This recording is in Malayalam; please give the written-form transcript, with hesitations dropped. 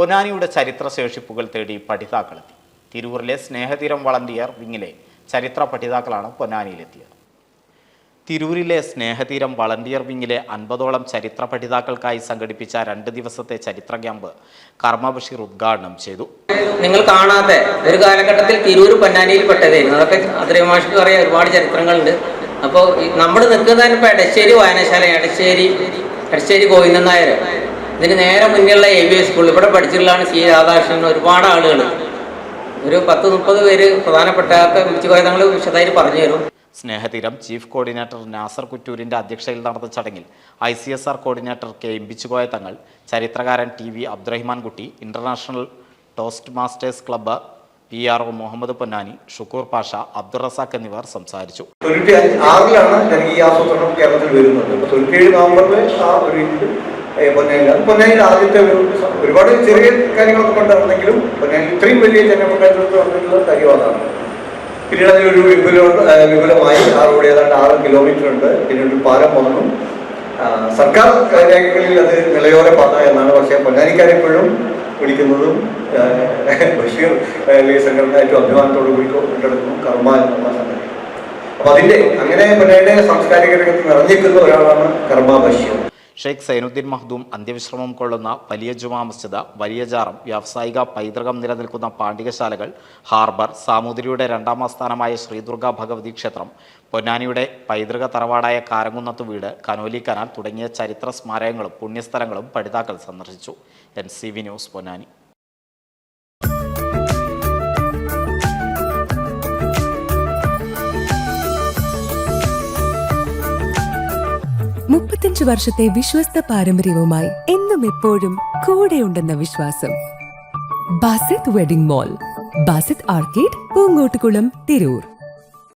പൊന്നാനിയുടെ ചരിത്ര ശേഷിപ്പുകൾ തേടി പഠിതാക്കളെത്തി. തിരൂരിലെ സ്നേഹതീരം വളണ്ടിയർ വിങ്ങിലെ ചരിത്ര പഠിതാക്കളാണ് പൊന്നാനിയിലെത്തിയത്. തിരൂരിലെ സ്നേഹതീരം വളണ്ടിയർ വിങ്ങിലെ 50ഓളം ചരിത്ര പഠിതാക്കൾക്കായി സംഘടിപ്പിച്ച 2 ദിവസത്തെ ചരിത്ര ക്യാമ്പ് കർമ്മ ബഷീർ ഉദ്ഘാടനം ചെയ്തു. നിങ്ങൾ കാണാത്ത ഒരു കാലഘട്ടത്തിൽ തിരൂർ പൊന്നാനിയിൽ പെട്ടതായിരുന്നു. അതൊക്കെ അദ്രൈമാഷിക്ക് പറയാൻ ഒരുപാട് ചരിത്രങ്ങളുണ്ട്. അപ്പോൾ നമ്മൾ നിൽക്കുന്നതിന് ഇപ്പോൾ എടശ്ശേരി വായനശാല, എടശ്ശേരി ഗോവിന്ദൻ നായർ, ഇതിന് നേരെ മുന്നിലുള്ള AVS സ്കൂൾ, ഇവിടെ പഠിച്ചിട്ടുള്ളതാണ് C രാധാകൃഷ്ണൻ. ഒരുപാട് ആളുകൾ, ഒരു 10-30 പേര് പ്രധാനപ്പെട്ട മിച്ചുകോയതങ്ങൾ വിശദമായിട്ട് പറഞ്ഞു തരും. സ്നേഹതീരം ചീഫ് കോർഡിനേറ്റർ നാസർ കുറ്റൂരിൻ്റെ അധ്യക്ഷതയിൽ നടന്ന ചടങ്ങിൽ ICSR കോർഡിനേറ്റർ K ഇമ്പിച്ചുകോയ തങ്ങൾ, ചരിത്രകാരൻ TV Abdurahiman Kutty, international Toastmasters club PRO Muhammad Ponnani, Shukkur Pasha, Abdul Razak എന്നിവർ സംസാരിച്ചു. 96 ഈ ആസൂത്രണം കേരളത്തിൽ വരുന്നുണ്ട്. 97 നവംബറിൽ പൊന്നാനിയിൽ ആദ്യത്തെ ഒരുപാട് ചെറിയ കാര്യങ്ങളൊക്കെ കൊണ്ടുവന്നെങ്കിലും പൊന്നാനിയിൽ ഇത്രയും വലിയ ജനപങ്കാളിത്തം വന്നിട്ടുള്ള കാര്യമാണ്. പിന്നീട് അതിലൊരു വിപുലമായി ആ റോഡ് ഏതാണ്ട് 6 കിലോമീറ്റർ ഉണ്ട്. പിന്നെ ഒരു പാലം വന്നു. സർക്കാർ രേഖകളിൽ അത് നിലയോര പാത എന്നാണ്. പക്ഷേ പൊന്നാനിക്കാരെപ്പോഴും വിളിക്കുന്നതും ബഷീർ സംഘടന ഏറ്റവും അഭിമാനത്തോടു കൂടി കൊണ്ടെടുക്കുന്നു കർമ്മ എന്നുള്ള സംഘടന. അപ്പൊ അതിന്റെ അങ്ങനെ പൊന്നാനിയുടെ സാംസ്കാരിക രംഗത്ത് നിറഞ്ഞിരിക്കുന്ന ഒരാളാണ് കർമ്മ ബഷീർ. ഷെയ്ഖ് സൈനുദ്ദീൻ മഖ്ദൂം അന്ത്യവിശ്രമം കൊള്ളുന്ന വലിയ ജുമാ മസ്ജിദ്, വലിയ ജാറം, വ്യാവസായിക പൈതൃകം നിലനിൽക്കുന്ന പാണ്ഡികശാലകൾ, ഹാർബർ, സാമൂതിരിയുടെ 2ാം ആസ്ഥാനമായ ശ്രീദുർഗ ഭഗവതി ക്ഷേത്രം, പൊന്നാനിയുടെ പൈതൃക തറവാടായ കാരങ്കുന്നത്ത് വീട്, കനോലി കനാൽ തുടങ്ങിയ ചരിത്ര സ്മാരകങ്ങളും പുണ്യസ്ഥലങ്ങളും പഠിതാക്കൾ സന്ദർശിച്ചു. NCV news, Ponnani. വർഷത്തെ വിശ്വസ്ത പാരമ്പര്യവുമായി എന്നും എപ്പോഴും കൂടെയുണ്ടെന്ന വിശ്വാസം. Basith wedding mall, Basith arcade, Poongottukulam, Tirur.